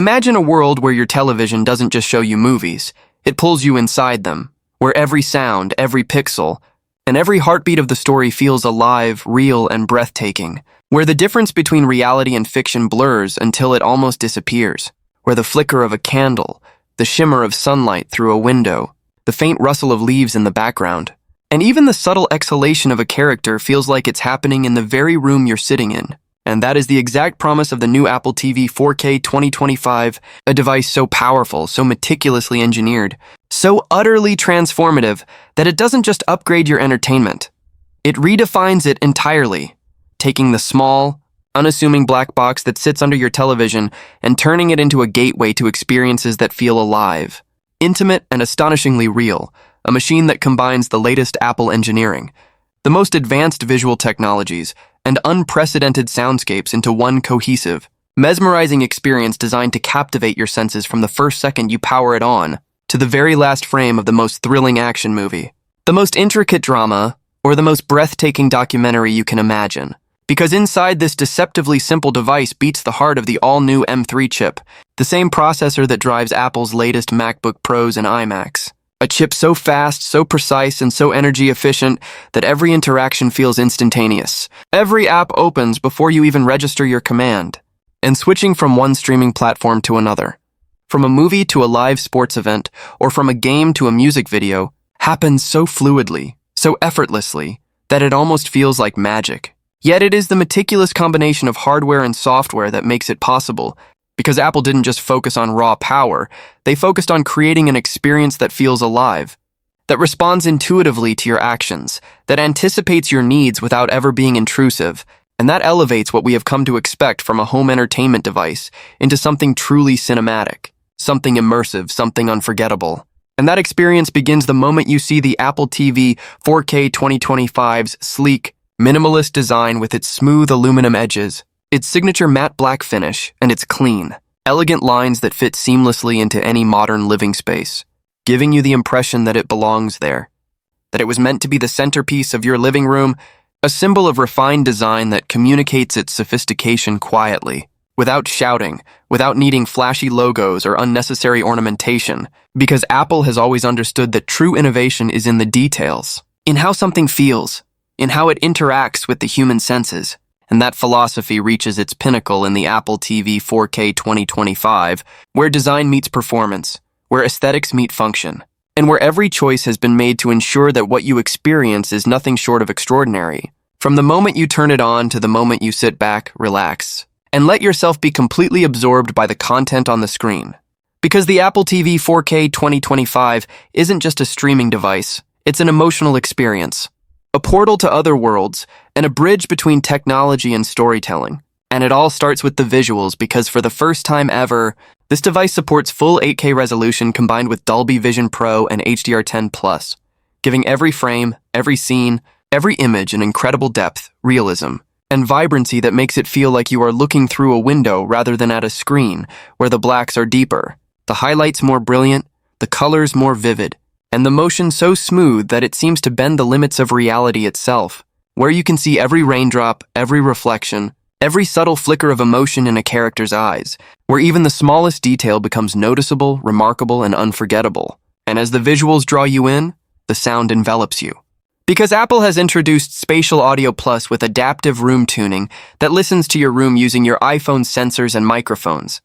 Imagine a world where your television doesn't just show you movies, it pulls you inside them, where every sound, every pixel, and every heartbeat of the story feels alive, real, and breathtaking, where the difference between reality and fiction blurs until it almost disappears, where the flicker of a candle, the shimmer of sunlight through a window, the faint rustle of leaves in the background, and even the subtle exhalation of a character feels like it's happening in the very room you're sitting in. And that is the exact promise of the new Apple TV 4K 2025, a device so powerful, so meticulously engineered, so utterly transformative that it doesn't just upgrade your entertainment. It redefines it entirely, taking the small, unassuming black box that sits under your television and turning it into a gateway to experiences that feel alive, intimate, and astonishingly real, a machine that combines the latest Apple engineering, the most advanced visual technologies, and unprecedented soundscapes into one cohesive, mesmerizing experience designed to captivate your senses from the first second you power it on to the very last frame of the most thrilling action movie, the most intricate drama, or the most breathtaking documentary you can imagine. Because inside this deceptively simple device beats the heart of the all-new M3 chip, the same processor that drives Apple's latest MacBook Pros and iMacs. A chip so fast, so precise, and so energy efficient that every interaction feels instantaneous. Every app opens before you even register your command. And switching from one streaming platform to another, from a movie to a live sports event, or from a game to a music video, happens so fluidly, so effortlessly, that it almost feels like magic. Yet it is the meticulous combination of hardware and software that makes it possible. Because Apple didn't just focus on raw power, they focused on creating an experience that feels alive, that responds intuitively to your actions, that anticipates your needs without ever being intrusive, and that elevates what we have come to expect from a home entertainment device into something truly cinematic, something immersive, something unforgettable. And that experience begins the moment you see the Apple TV 4K 2025's sleek, minimalist design with its smooth aluminum edges, its signature matte black finish, and its clean, elegant lines that fit seamlessly into any modern living space, giving you the impression that it belongs there, that it was meant to be the centerpiece of your living room, a symbol of refined design that communicates its sophistication quietly, without shouting, without needing flashy logos or unnecessary ornamentation, because Apple has always understood that true innovation is in the details, in how something feels, in how it interacts with the human senses. And that philosophy reaches its pinnacle in the Apple TV 4K 2025, where design meets performance, where aesthetics meet function, and where every choice has been made to ensure that what you experience is nothing short of extraordinary. From the moment you turn it on to the moment you sit back, relax, and let yourself be completely absorbed by the content on the screen. Because the Apple TV 4K 2025 isn't just a streaming device, it's an emotional experience, a portal to other worlds, and a bridge between technology and storytelling. And it all starts with the visuals because for the first time ever, this device supports full 8K resolution combined with Dolby Vision Pro and HDR10+, giving every frame, every scene, every image an incredible depth, realism, and vibrancy that makes it feel like you are looking through a window rather than at a screen, where the blacks are deeper, the highlights more brilliant, the colors more vivid, and the motion so smooth that it seems to bend the limits of reality itself, where you can see every raindrop, every reflection, every subtle flicker of emotion in a character's eyes, where even the smallest detail becomes noticeable, remarkable, and unforgettable. And as the visuals draw you in, the sound envelops you. Because Apple has introduced Spatial Audio Plus with adaptive room tuning that listens to your room using your iPhone's sensors and microphones,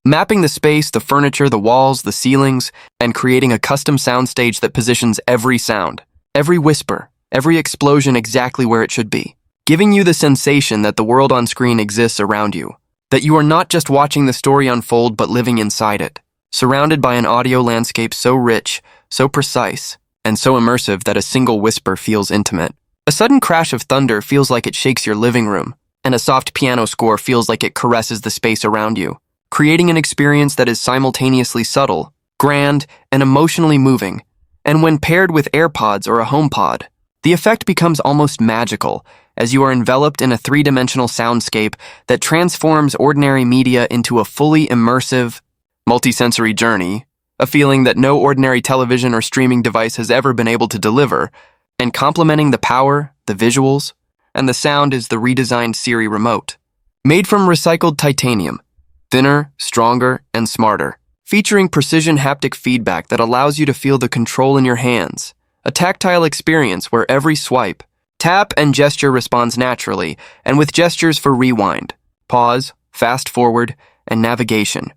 mapping the space, the furniture, the walls, the ceilings, and creating a custom soundstage that positions every sound, every whisper, every explosion exactly where it should be, giving you the sensation that the world on screen exists around you, that you are not just watching the story unfold but living inside it, surrounded by an audio landscape so rich, so precise, and so immersive that a single whisper feels intimate. A sudden crash of thunder feels like it shakes your living room, and a soft piano score feels like it caresses the space around you, creating an experience that is simultaneously subtle, grand, and emotionally moving. And when paired with AirPods or a HomePod, the effect becomes almost magical, as you are enveloped in a three-dimensional soundscape that transforms ordinary media into a fully immersive, multisensory journey, a feeling that no ordinary television or streaming device has ever been able to deliver. And complementing the power, the visuals, and the sound is the redesigned Siri remote. Made from recycled titanium, thinner, stronger, and smarter, featuring precision haptic feedback that allows you to feel the control in your hands, a tactile experience where every swipe, tap, and gesture responds naturally, and with gestures for rewind, pause, fast forward, and navigation.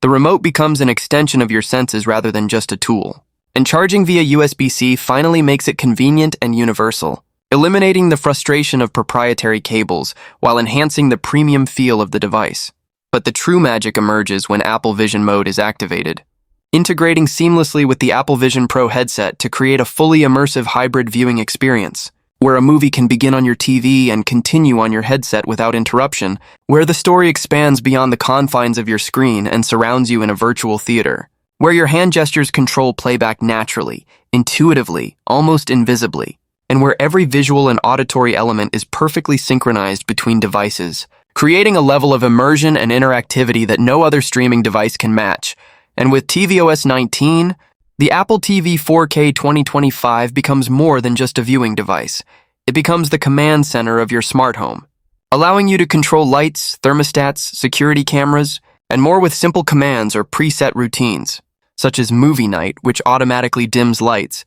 The remote becomes an extension of your senses rather than just a tool. And charging via USB-C finally makes it convenient and universal, eliminating the frustration of proprietary cables while enhancing the premium feel of the device. But the true magic emerges when Apple Vision Mode is activated, integrating seamlessly with the Apple Vision Pro headset to create a fully immersive hybrid viewing experience, where a movie can begin on your TV and continue on your headset without interruption, where the story expands beyond the confines of your screen and surrounds you in a virtual theater, where your hand gestures control playback naturally, intuitively, almost invisibly, and where every visual and auditory element is perfectly synchronized between devices, creating a level of immersion and interactivity that no other streaming device can match. And with tvOS 19, the Apple TV 4K 2025 becomes more than just a viewing device. It becomes the command center of your smart home, allowing you to control lights, thermostats, security cameras, and more with simple commands or preset routines, such as Movie Night, which automatically dims lights,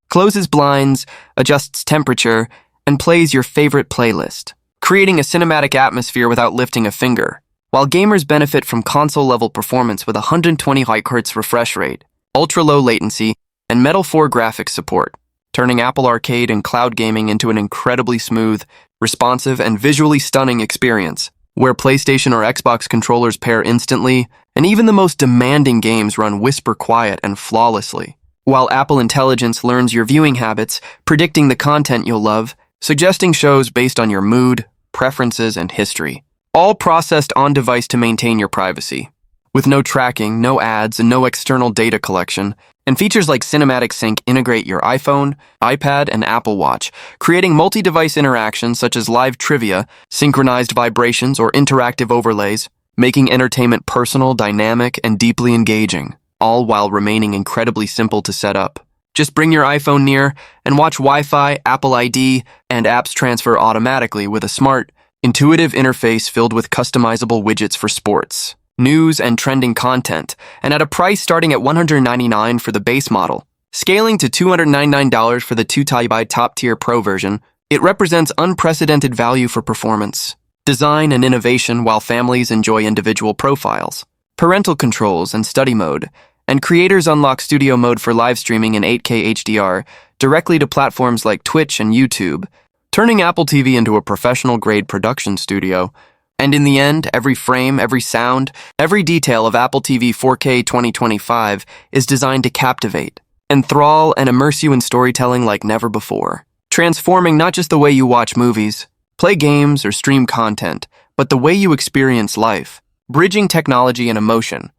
closes blinds, adjusts temperature, and plays your favorite playlist, creating a cinematic atmosphere without lifting a finger, while gamers benefit from console-level performance with 120 Hz refresh rate, ultra-low latency, and Metal 4 graphics support, turning Apple Arcade and cloud gaming into an incredibly smooth, responsive, and visually stunning experience, where PlayStation or Xbox controllers pair instantly, and even the most demanding games run whisper quiet and flawlessly, while Apple Intelligence learns your viewing habits, predicting the content you'll love, suggesting shows based on your mood, preferences, and history, all processed on-device to maintain your privacy. With no tracking, no ads, and no external data collection, and features like Cinematic Sync integrate your iPhone, iPad, and Apple Watch, creating multi-device interactions such as live trivia, synchronized vibrations, or interactive overlays, making entertainment personal, dynamic, and deeply engaging, all while remaining incredibly simple to set up. Just bring your iPhone near and watch Wi-Fi, Apple ID, and apps transfer automatically with a smart, intuitive interface filled with customizable widgets for sports, news, and trending content, and at a price starting at $199 for the base model. Scaling to $299 for the 2TB top-tier Pro version, it represents unprecedented value for performance, design, and innovation while families enjoy individual profiles, parental controls, and study mode, and creators unlock studio mode for live streaming in 8K HDR directly to platforms like Twitch and YouTube, turning Apple TV into a professional-grade production studio. And in the end, every frame, every sound, every detail of Apple TV 4K 2025 is designed to captivate, enthrall, and immerse you in storytelling like never before, transforming not just the way you watch movies, play games, or stream content, but the way you experience life, bridging technology and emotion,